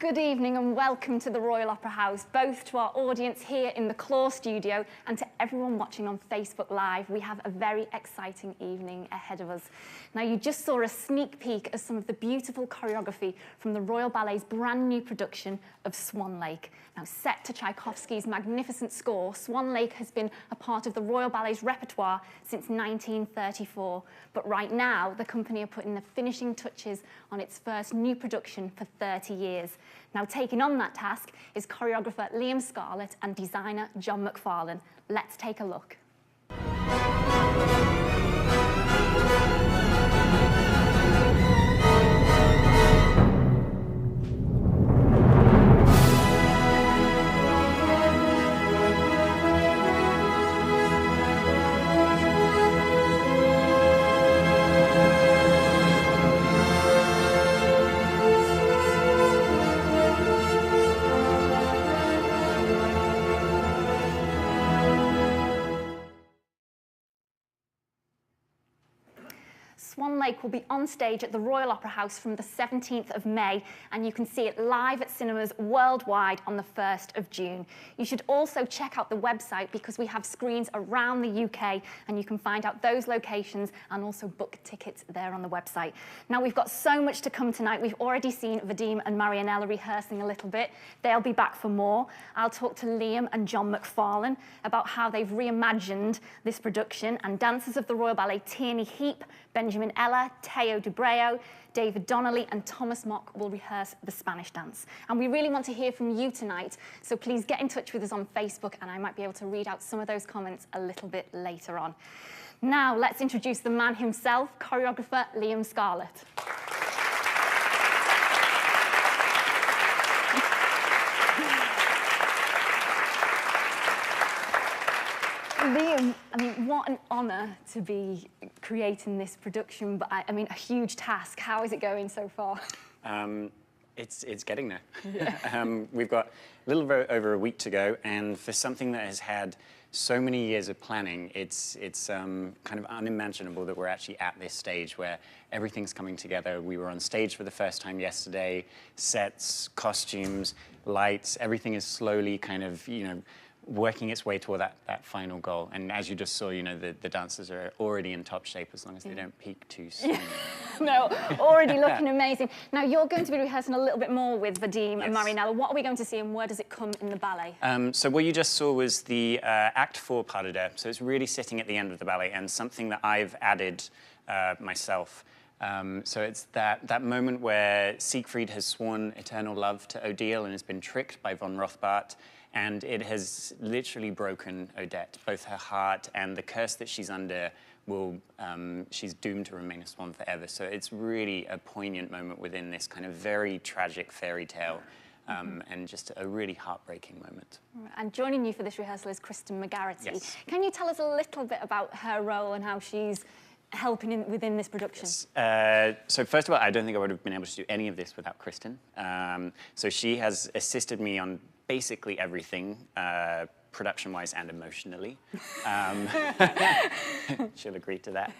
Good evening and welcome to the Royal Opera House, both to our audience here in the Claw studio and to everyone watching on Facebook Live. We have a very exciting evening ahead of us. Now, you just saw a sneak peek of some of the beautiful choreography from the Royal Ballet's brand new production of Swan Lake. Now, set to Tchaikovsky's magnificent score, Swan Lake has been a part of the Royal Ballet's repertoire since 1934. But right now, the company are putting the finishing touches on its first new production for 30 years. Now, taking on that task is choreographer Liam Scarlett and designer John McFarlane. Let's take a look. Swan Lake will be on stage at the Royal Opera House from the 17th of May, and you can see it live at cinemas worldwide on the 1st of June. You should also check out the website because we have screens around the UK and you can find out those locations and also book tickets there on the website. Now, we've got so much to come tonight. We've already seen Vadim and Marianella rehearsing a little bit. They'll be back for more. I'll talk to Liam and John McFarlane about how they've reimagined this production, and dancers of the Royal Ballet Tierney Heap, Benjamin Ella, Teo Dubreo, David Donnelly and Thomas Mock will rehearse the Spanish dance. And we really want to hear from you tonight, so please get in touch with us on Facebook and I might be able to read out some of those comments a little bit later on. Now, let's introduce the man himself, choreographer Liam Scarlett. Liam, I mean, what an honour to be creating this production, but I mean, a huge task. How is it going so far? It's getting there. Yeah. We've got a little over a week to go, and for something that has had so many years of planning, it's kind of unimaginable that we're actually at this stage where everything's coming together. We were on stage for the first time yesterday, sets, costumes, lights, everything is slowly kind of, working its way toward that final goal. And as you just saw, the dancers are already in top shape as long as they don't peak too soon. No, already looking amazing. Now, you're going to be rehearsing a little bit more with Vadim and Marianella. What are we going to see and where does it come in the ballet? So what you just saw was the Act 4 pas de deux. So it's really sitting at the end of the ballet and something that I've added myself. So it's that moment where Siegfried has sworn eternal love to Odile and has been tricked by von Rothbart, and it has literally broken Odette. Both her heart and the curse that she's under she's doomed to remain a swan forever. So it's really a poignant moment within this kind of very tragic fairy tale. And just a really heartbreaking moment. And joining you for this rehearsal is Kristen McGarity. Yes. Can you tell us a little bit about her role and how she's helping within this production? Yes. So first of all, I don't think I would have been able to do any of this without Kristen. So she has assisted me on basically everything, production-wise and emotionally. She'll agree to that.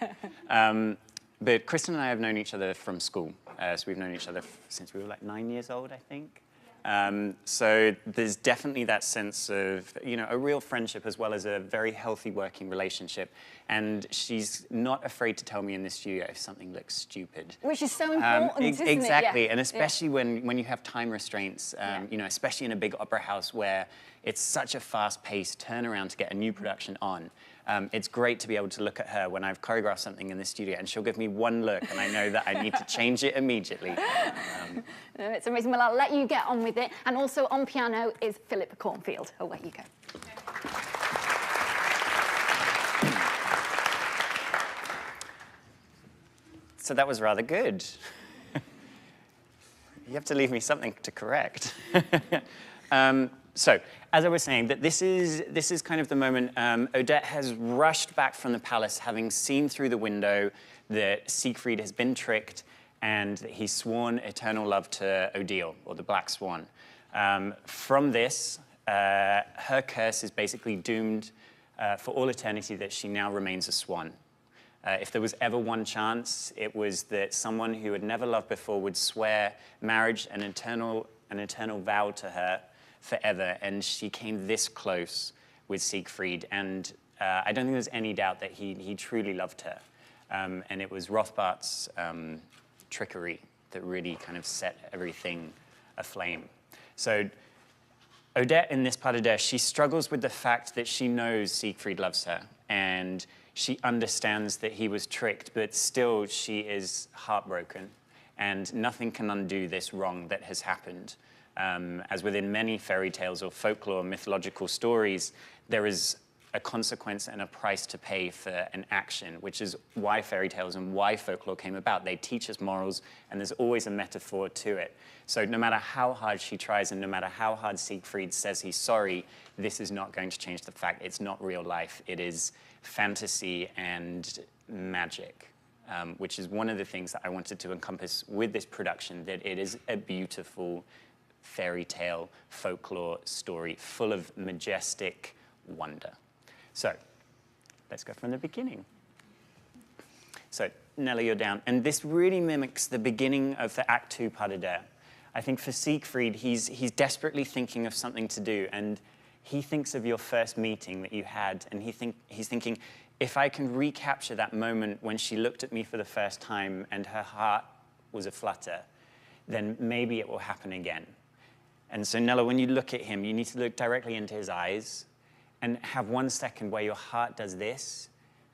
But Kristen and I have known each other from school. So we've known each other since we were like 9 years old, I think. So there's definitely that sense of, a real friendship as well as a very healthy working relationship. And she's not afraid to tell me in the studio if something looks stupid. Which is so important, isn't it? Exactly, Yeah. and especially when you have time restraints, especially in a big opera house where it's such a fast-paced turnaround to get a new production on. It's great to be able to look at her when I've choreographed something in the studio and she'll give me one look and I know that I need to change it immediately. It's amazing. Well, I'll let you get on with it. And also on piano is Philip Cornfield. Away you go. So that was rather good. You have to leave me something to correct. So, as I was saying, that this is kind of the moment Odette has rushed back from the palace, having seen through the window that Siegfried has been tricked and that he's sworn eternal love to Odile, or the Black Swan. From this, her curse is basically doomed for all eternity that she now remains a swan. If there was ever one chance, it was that someone who had never loved before would swear marriage and eternal an eternal vow to her forever, and she came this close with Siegfried, and I don't think there's any doubt that he truly loved her. And it was Rothbart's trickery that really kind of set everything aflame. So Odette, in this part of Der, she struggles with the fact that she knows Siegfried loves her, and she understands that he was tricked, but still she is heartbroken, and nothing can undo this wrong that has happened. As within many fairy tales or folklore, mythological stories, there is a consequence and a price to pay for an action, which is why fairy tales and why folklore came about. They teach us morals, and there's always a metaphor to it. So no matter how hard she tries, and no matter how hard Siegfried says he's sorry, this is not going to change the fact it's not real life. It is fantasy and magic, which is one of the things that I wanted to encompass with this production, that it is a beautiful fairy tale, folklore story full of majestic wonder. So let's go from the beginning. So Nella, you're down. And this really mimics the beginning of the Act 2 Pas de Deux. I think for Siegfried, he's desperately thinking of something to do, and he thinks of your first meeting that you had, and he's thinking, if I can recapture that moment when she looked at me for the first time and her heart was aflutter, then maybe it will happen again. And so Nella, when you look at him, you need to look directly into his eyes and have 1 second where your heart does this,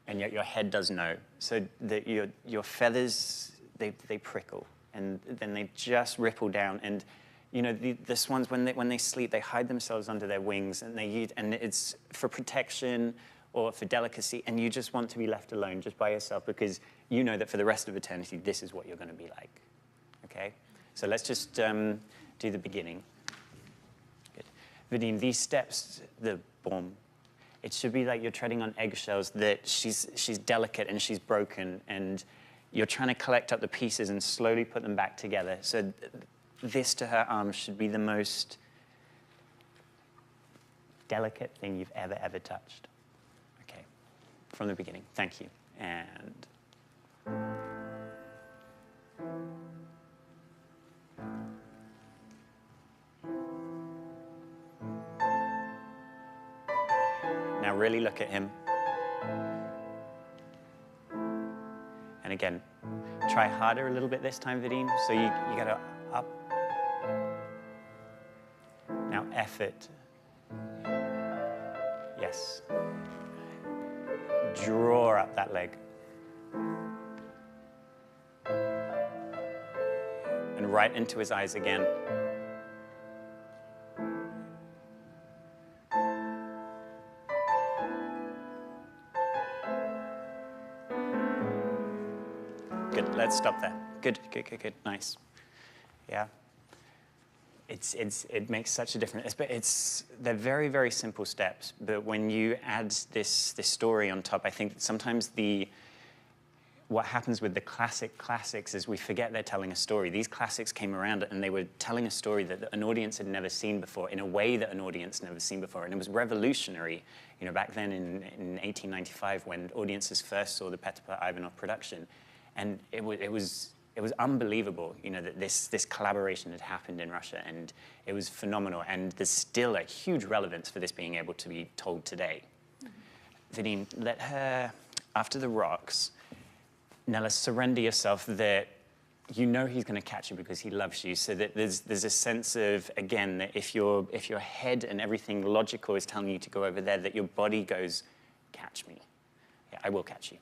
and yet your head does no. So that your feathers, they prickle, and then they just ripple down. And you know, the swans, when they sleep, they hide themselves under their wings, and and it's for protection or for delicacy, and you just want to be left alone just by yourself, because you know that for the rest of eternity, this is what you're going to be like. Okay? So let's just do the beginning. Good. Vadim, these steps, the boom, it should be like you're treading on eggshells, that she's delicate and she's broken, and you're trying to collect up the pieces and slowly put them back together. So this to her arm should be the most delicate thing you've ever touched. Okay, from the beginning. Thank you. And now really look at him. And again, try harder a little bit this time, Vadim. So you gotta up. Now effort. Yes. Draw up that leg. And right into his eyes again. Good, let's stop there. Good, nice. Yeah. It makes such a difference. They're very, very simple steps, but when you add this story on top, I think sometimes what happens with the classics is we forget they're telling a story. These classics came around and they were telling a story that an audience had never seen before, in a way that an audience never seen before, and it was revolutionary. You know, back then in 1895, when audiences first saw the Petr Ivanov production, and it was unbelievable, you know, that this collaboration had happened in Russia, and it was phenomenal. And there's still a huge relevance for this being able to be told today. Mm-hmm. Vadim, let her, after the rocks, Nella, surrender yourself that you know he's going to catch you because he loves you. So that there's a sense of, again, that if your head and everything logical is telling you to go over there, that your body goes, catch me. Yeah, I will catch you.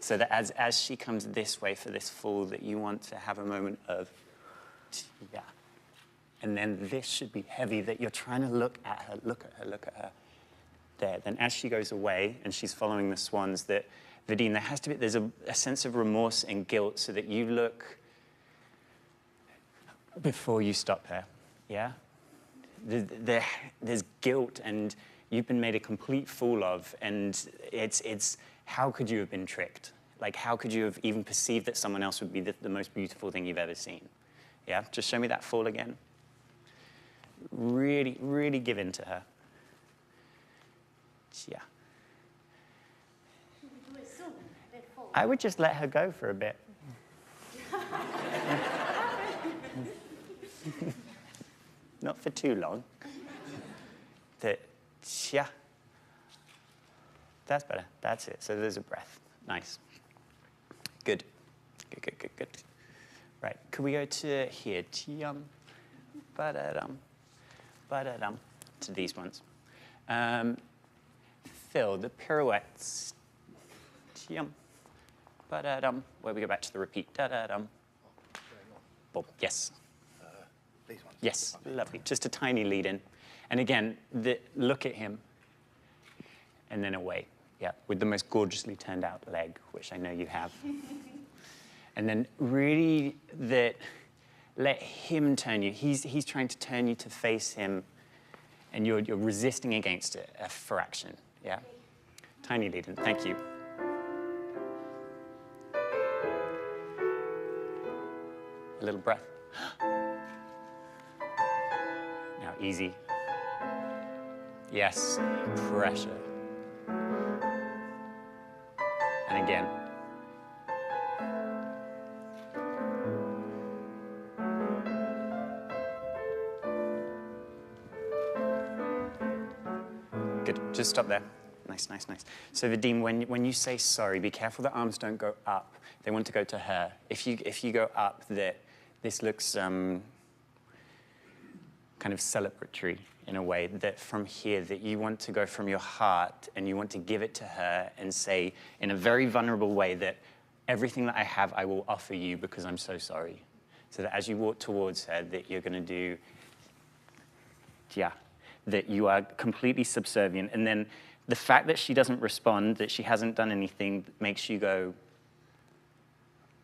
So that as she comes this way for this fall, that you want to have a moment of, yeah. And then this should be heavy, that you're trying to look at her. There. Then as she goes away and she's following the swans, that Vadim, there's a sense of remorse and guilt, so that you look before you stop her. Yeah? There's guilt, and you've been made a complete fool of, and it's how could you have been tricked? Like, how could you have even perceived that someone else would be the most beautiful thing you've ever seen? Yeah? Just show me that fall again. Really, really give in to her. Yeah. I would just let her go for a bit. Not for too long. The tia. That's better. That's it. So there's a breath. Nice. Good. Good, good, good, good. Right. Could we go to here? Tiam, ba-da-dum, ba-da-dum. To these ones. Phil, the pirouettes. Tiam, ba-da-dum. Where we go back to the repeat. Da-da-dum. Boom. Yes. These ones? Yes. Lovely. Just a tiny lead in. And again, look at him. And then away. Yeah. With the most gorgeously turned out leg, which I know you have. And then really let him turn you. He's trying to turn you to face him, and you're resisting against it for action. Yeah. Tiny lead in. Thank you. A little breath. Now easy. Yes. Pressure. And again. Good. Just stop there. Nice, nice, nice. So Vadim, when you say sorry, be careful the arms don't go up. They want to go to her. If you go up, this looks kind of celebratory in a way. That from here, that you want to go from your heart and you want to give it to her and say in a very vulnerable way that everything that I have, I will offer you because I'm so sorry. So that as you walk towards her, that you're going to do, yeah, that you are completely subservient. And then the fact that she doesn't respond, that she hasn't done anything, makes you go,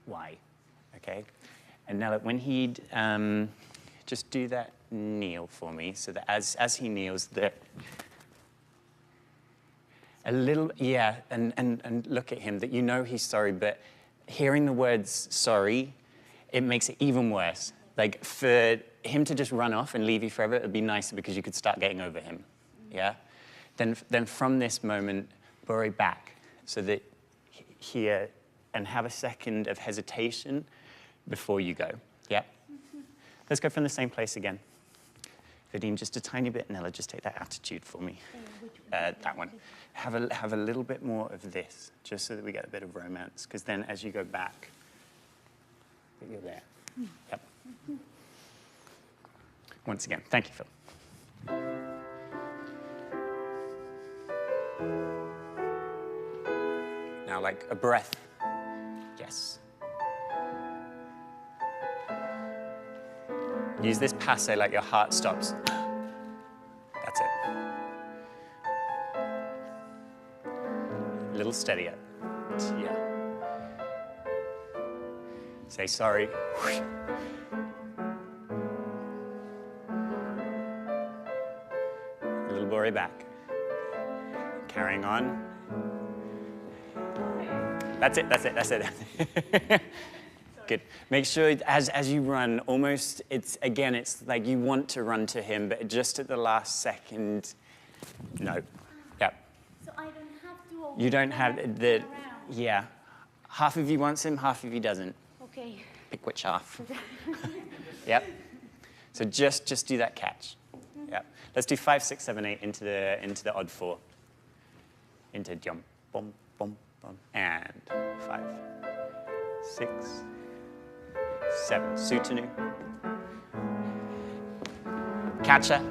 why? Okay? And now when he'd just do that kneel for me, so that as he kneels, that a little, yeah, and look at him, that you know he's sorry, but hearing the words sorry, it makes it even worse. Like, for him to just run off and leave you forever, it would be nicer because you could start getting over him, yeah? Then from this moment, bury back, so that here, and have a second of hesitation before you go, yeah? Let's go from the same place again. Vadim, just a tiny bit. Nella, just take that attitude for me. That one. Have a little bit more of this, just so that we get a bit of romance, because then as you go back, you're there. Yep. Once again, thank you, Phil. Now, like a breath. Yes. Use this passe like your heart stops. That's it. A little steadier. Yeah. Say sorry. A little bori back. Carrying on. That's it, that's it, that's it. Good. Make sure as you run, almost, it's like you want to run to him, but just at the last second, no. Yep. So I don't have to always You don't have the, around. yeah. Half of you wants him, half of you doesn't. Okay. Pick which half. Yep. So just do that catch. Yep. Let's do 5, 6, 7, 8 into the odd 4. Into jump, bum, bum, bum, and 5, 6, 7. Sutanu. Catcher.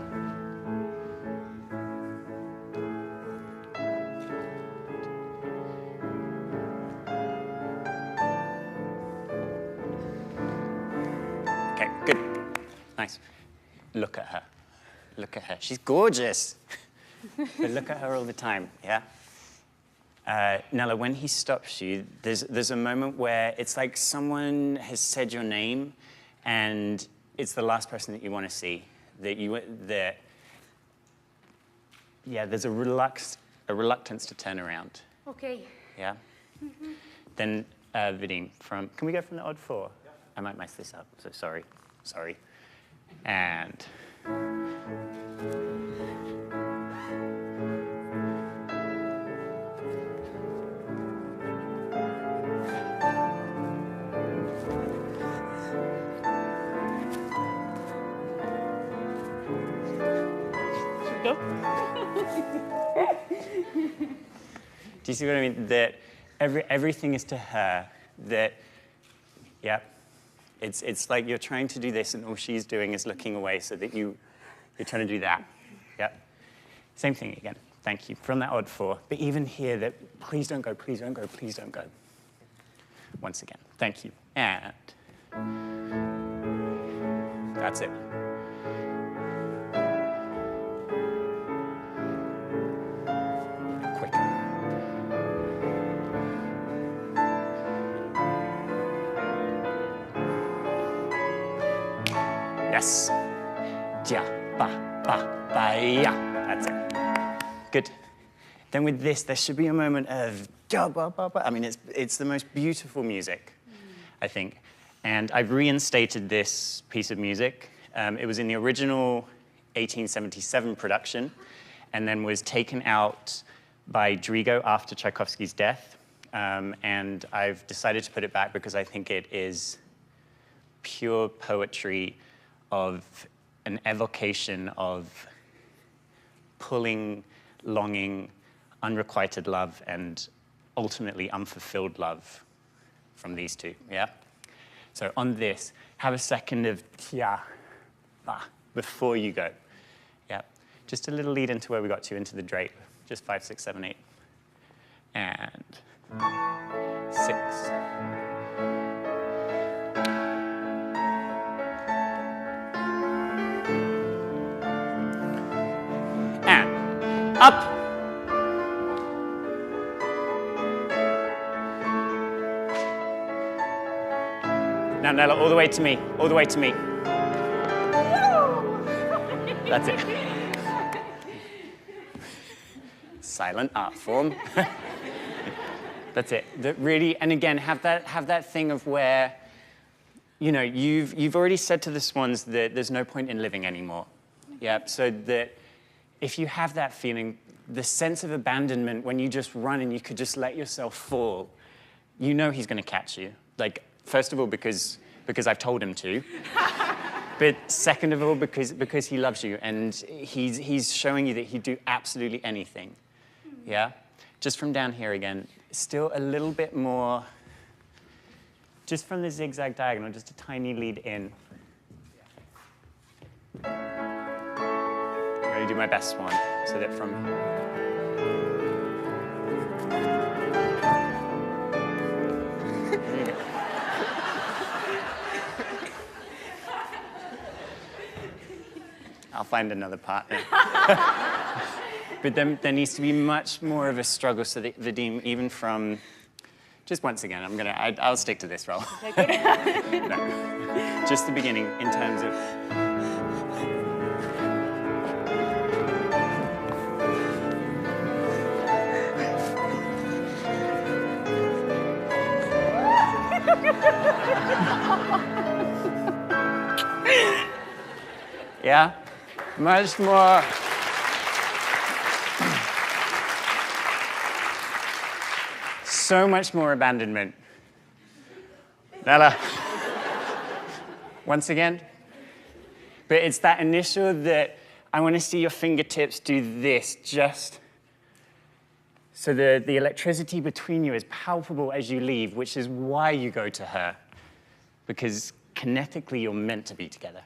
Okay, good. Nice. Look at her. Look at her. She's gorgeous. But look at her all the time, yeah? Nella, when he stops you, there's a moment where it's like someone has said your name, and it's the last person that you want to see. Yeah, there's a reluctance to turn around. Okay. Yeah. Then Vadim, can we go from the odd 4? Yeah. I might mess this up, so sorry. Sorry. And. Go. Do you see what I mean? That everything is to her. That, yeah. It's like you're trying to do this and all she's doing is looking away so that you're trying to do that. Yeah. Same thing again. Thank you. From that odd four. But even here, that please don't go, please don't go, please don't go. Once again. Thank you. And that's it. Quicker. Yes. Ja, ba, ba, ya. That's it. Good. Then with this, there should be a moment of ja, ba, ba, ba. I mean, it's the most beautiful music, I think. And I've reinstated this piece of music. It was in the original 1877 production, and then was taken out by Drigo after Tchaikovsky's death. And I've decided to put it back because I think it is pure poetry of an evocation of pulling, longing, unrequited love, and ultimately unfulfilled love from these two, yeah? So on this, have a second of tia, ba, before you go, yeah? Just a little lead into where we got to, into the drape, just 5, 6, 7, 8. And 6. And up. Now, Nella, all the way to me, all the way to me. That's it. Silent art form. That's it. That really, and again, have that thing of where, you know, you've already said to the swans that there's no point in living anymore. Yeah, so that if you have that feeling, the sense of abandonment when you just run and you could just let yourself fall, you know he's going to catch you. Like, first of all, because I've told him to. But second of all, because he loves you and he's showing you that he'd do absolutely anything. Yeah? Just from down here again, still a little bit more, just from the zigzag diagonal, just a tiny lead in. I'm going to do my best one, so that from... I'll find another partner. But then there needs to be much more of a struggle so that Vadim, even from, just once again, I'll stick to this role. No. Just the beginning in terms of, yeah, much more. So much more abandonment. Nella. Once again. But it's that initial that I want to see your fingertips do this, just so the electricity between you is palpable as you leave, which is why you go to her. Because kinetically, you're meant to be together.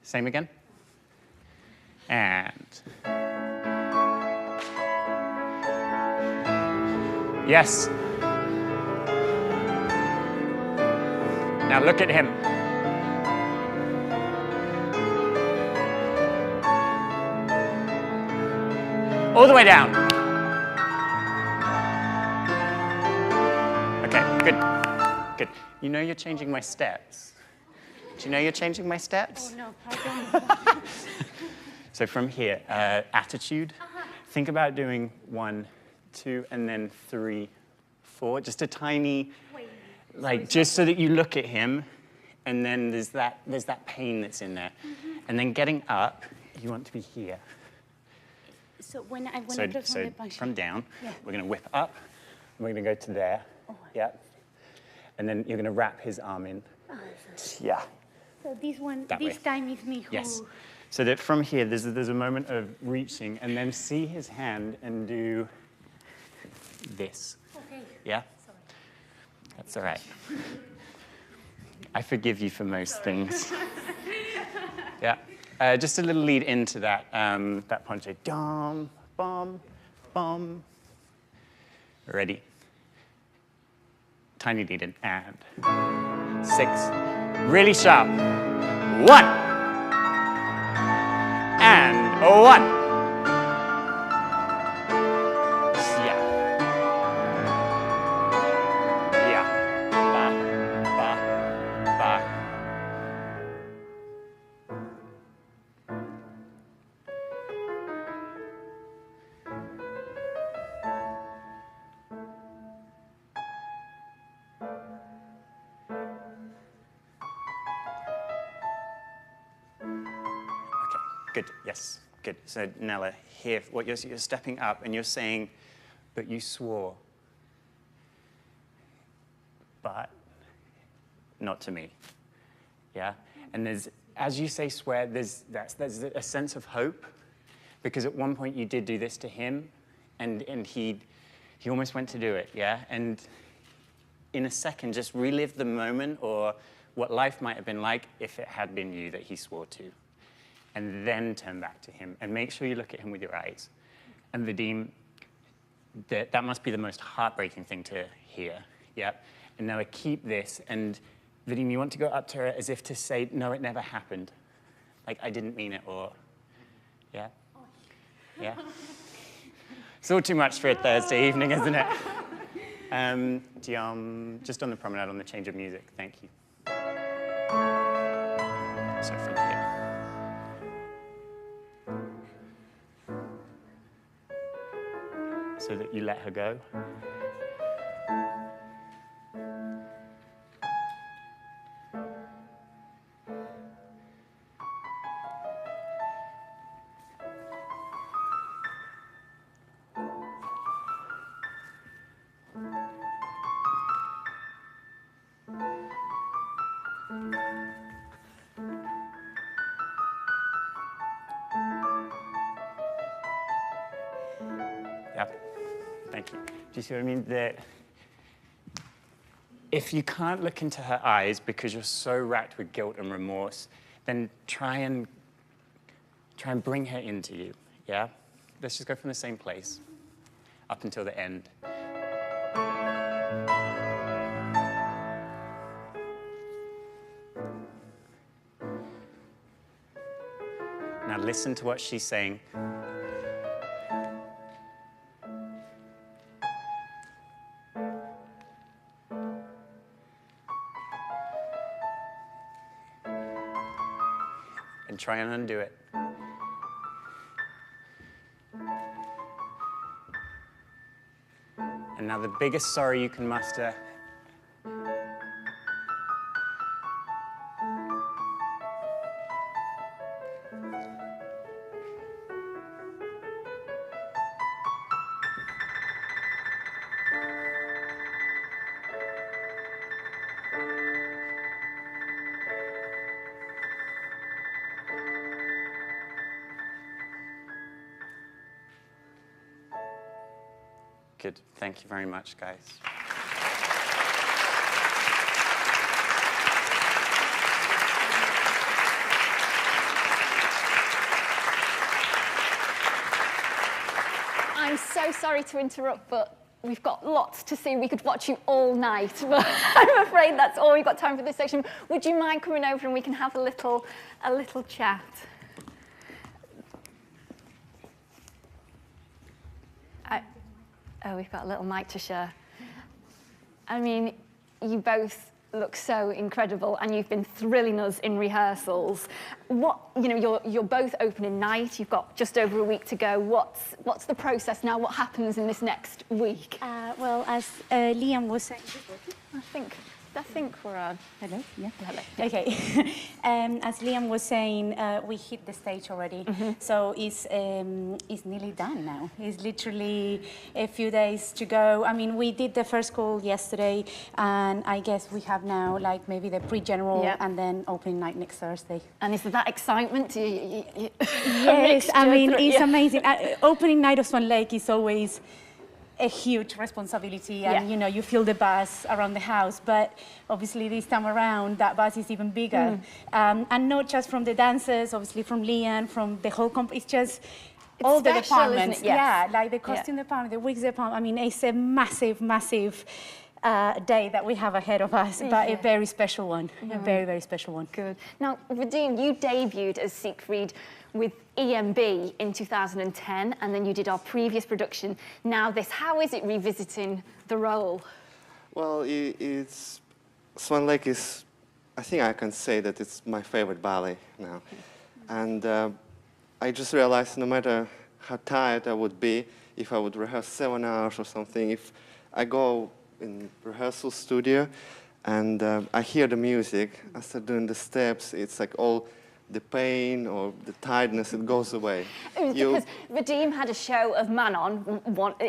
Same again. And... yes. Now look at him. All the way down. Okay, good. Good. You know you're changing my steps. Do you know you're changing my steps? Oh, no, pardon. So from here, attitude. Think about doing 1, 2, and then 3, 4. Just a tiny, like, just so that you look at him, and then there's that pain that's in there. And then getting up, you want to be here. So when I So go from the punch. from down, Yeah. we're going to whip up, and we're going to go to there. Yeah. And then you're going to wrap his arm in. Yeah. So this one, That this way. time is me who... Yes. So that from here, there's a moment of reaching, and then see his hand and do this. Okay. Yeah? That's all right. I forgive you for most things. Yeah. Just a little lead into that, that ponche. Dum, bum, bum. Ready. Tiny lead in, and 6. Really sharp. 1. And 1. Yeah. Yeah. Ba, ba, ba. Good, yes, good. So Nella, here, what you're stepping up and you're saying, but you swore. But not to me, yeah? And there's, as you say swear, there's a sense of hope, because at one point you did do this to him, and he almost went to do it, yeah? And in a second, just relive the moment or what life might have been like if it had been you that he swore to. And then turn back to him and make sure you look at him with your eyes. And Vadim, that must be the most heartbreaking thing to hear, yep. And now I keep this, and Vadim, you want to go up to her as if to say, no, it never happened. Like, I didn't mean it, or, yeah? Yeah? It's all too much for a Thursday evening, isn't it? Just on the promenade, on the change of music, thank you. So from here. So that you let her go. Yep. Thank you. Do you see what I mean? That if you can't look into her eyes because you're so racked with guilt and remorse, then try and bring her into you, yeah? Let's just go from the same place up until the end. Now listen to what she's saying. And try and undo it. And now the biggest sorry you can muster. Good. Thank you very much, guys. I'm so sorry to interrupt, but we've got lots to see. We could watch you all night, but I'm afraid that's all we've got time for this section. Would you mind coming over and we can have a little chat? Oh, we've got a little mic to share. I mean, you both look so incredible, and you've been thrilling us in rehearsals. You're both opening night. You've got just over a week to go. What's the process now? What happens in this next week? Well, as Liam was saying, I think I think we're on. Hello? Yeah. Hello. Okay. As Liam was saying, we hit the stage already, so it's nearly done now. It's literally a few days to go. I mean, we did the first call yesterday, and I guess we have now like maybe the pre-general Yeah. and then opening night next Thursday. And is there that excitement? Yes, I mean, it's amazing. Opening night of Swan Lake is always a huge responsibility, and you know, you feel the buzz around the house, but obviously this time around that buzz is even bigger, and not just from the dancers, obviously from Liam, from the whole it's just all the special, departments. isn't it? Yes. Yeah, like the costume department, the wigs department. I mean, it's a massive day that we have ahead of us, but a very special one, a very, very special one. Good. Now, Vadim, you debuted as Siegfried with EMB in 2010, and then you did our previous production, Now This. How is it revisiting the role? Well, it's Swan Lake is, I think I can say that it's my favorite ballet now. And I just realized no matter how tired I would be, if I would rehearse 7 hours or something, if I go in rehearsal studio and I hear the music, I start doing the steps, it's like all the pain or the tiredness, it goes away. Because Vadim had a show of Manon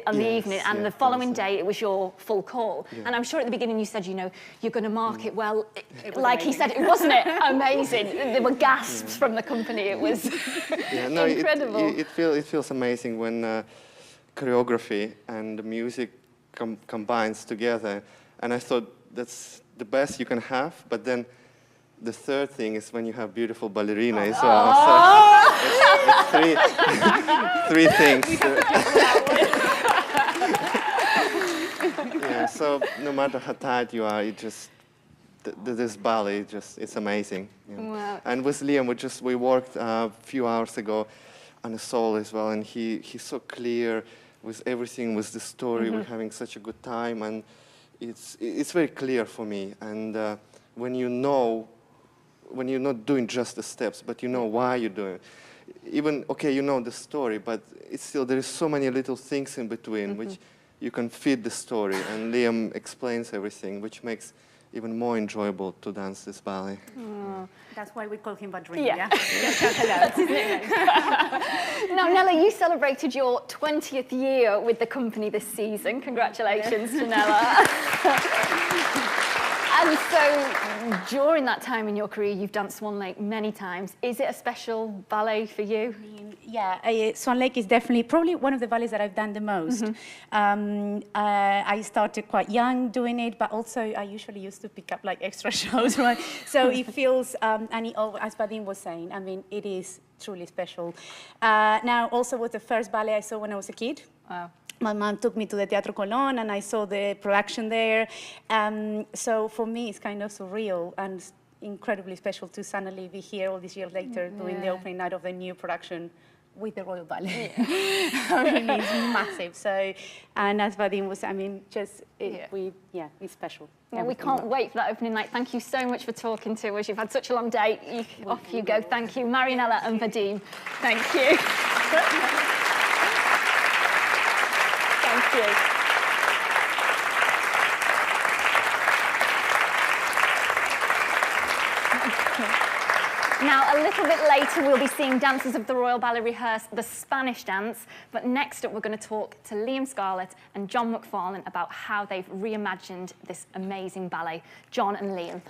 on the evening, and the following day it was your full call. Yeah. And I'm sure at the beginning you said, you know, you're going to mark it well. Like he said, wasn't it amazing? There were gasps from the company. It was incredible. It feels amazing when choreography and the music combines together. And I thought that's the best you can have, but then the third thing is when you have beautiful ballerina as well. So it's three things. Yeah, so no matter how tired you are, it just this ballet it's amazing. Yeah. Wow. And with Liam, we worked a few hours ago on a soul as well, and he's so clear with everything, with the story. We're having such a good time, and it's very clear for me. And when you're not doing just the steps, but you know why you're doing it. Even, okay, you know the story, but it's still, there is so many little things in between which you can feed the story, and Liam explains everything, which makes even more enjoyable to dance this ballet. That's why we call him Badrina. Yeah. Yeah. Now, Nella, you celebrated your 20th year with the company this season. Congratulations to Nella. And so, during that time in your career, you've danced Swan Lake many times. Is it a special ballet for you? Yeah, Swan Lake is definitely probably one of the ballets that I've done the most. I started quite young doing it, but also I usually used to pick up like extra shows, right? So it feels, and as Vadim was saying, I mean, it is truly special. Now, also was the first ballet I saw when I was a kid. Wow. My mom took me to the Teatro Colón, and I saw the production there. So for me, it's kind of surreal and incredibly special to suddenly be here all these years later doing the opening night of the new production with the Royal Ballet. I mean, it's massive. So, and as Vadim was, I mean, just, it's special. Well, we can't wait for that opening night. Thank you so much for talking to us. You've had such a long day. Off you go. Thank you, Marinella and Vadim. Thank you. Thank you. Now, a little bit later, we'll be seeing dancers of the Royal Ballet rehearse the Spanish dance. But next up, we're going to talk to Liam Scarlett and John McFarlane about how they've reimagined this amazing ballet. John and Liam.